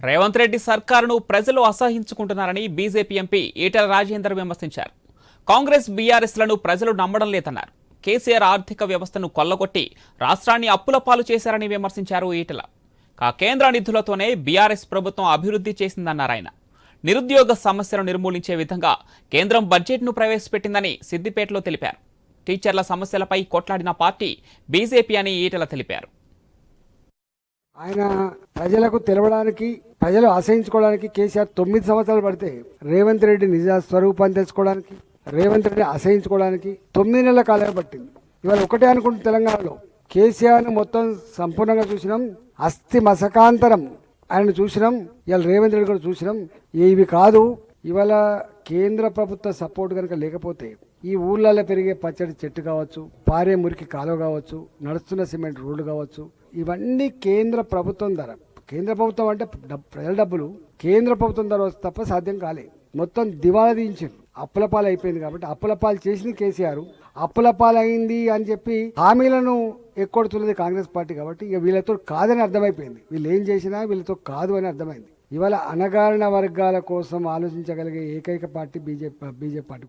రేవంత్ రెడ్డి సర్కారును ప్రజలు అసహించుకుంటున్నారని BJP MP Etela Rajender విమర్శించారు. కాంగ్రెస్ బీఆర్ఎస్లను ప్రజలు నమ్మడం లేదన్నారు. కేసీఆర్ ఆర్థిక వ్యవస్థను కొల్లగొట్టి రాష్ట్రాన్ని అప్పుల పాలు చేశారని విమర్శించారు ఈటెల. కేంద్ర నిధులతోనే బీఆర్ఎస్ ప్రభుత్వం అభివృద్ధి చేసిందన్నారు ఆయన. నిరుద్యోగ సమస్యను నిర్మూలించే విధంగా కేంద్రం బడ్జెట్ను ప్రవేశపెట్టిందని సిద్దిపేటలో తెలిపారు. టీచర్ల సమస్యలపై కొట్లాడిన పార్టీ బీజేపీ అని ఈటెల తెలిపారు. ఆయన ప్రజలకు తెలవడానికి, ప్రజలు ఆశ్రయించుకోవడానికి కేసీఆర్ 9 సంవత్సరాలు పడితే రేవంత్ రెడ్డి నిజ స్వరూపాన్ని తెలుసుకోవడానికి, రేవంత్ రెడ్డి ఆశ్రయించుకోవడానికి 9 నెలల కాలం పట్టింది. ఇవాళ ఒకటే అనుకుంటే తెలంగాణలో కేసీఆర్ను మొత్తం సంపూర్ణంగా చూసినాం, అస్థి మసకాంతరం ఆయన చూసినాం. ఇవాళ రేవంత్ రెడ్డి కూడా చూసినాం. ఇవి కాదు, ఇవాళ కేంద్ర ప్రభుత్వ సపోర్ట్ కనుక లేకపోతే ఈ ఊళ్ళల్లో పెరిగే పచ్చడి చెట్టు కావచ్చు, పారే మురికి కాలువ కావచ్చు, నడుస్తున్న సిమెంట్ రోడ్లు కావచ్చు, ఇవన్నీ కేంద్ర ప్రభుత్వం ధర. కేంద్ర ప్రభుత్వం అంటే ప్రజల డబ్బులు కేంద్ర ప్రభుత్వం ధర వస్తే తప్ప సాధ్యం కాలేదు. మొత్తం దివాళా తీయించారు, అప్పులపాలు అయిపోయింది. కాబట్టి అప్పులపాలు చేసింది కేసీఆర్, అప్పులపాలు అయింది అని చెప్పి హామీలను ఎక్కొడుతున్నది కాంగ్రెస్ పార్టీ. కాబట్టి ఇక వీళ్ళతో కాదని అర్థమైపోయింది, వీళ్ళు ఏం చేసినా వీళ్ళతో కాదు అని అర్థమైంది. ఇవాళ అణగారిన వర్గాల కోసం ఆలోచించగలిగే ఏకైక పార్టీ బీజేపీ పార్టీ.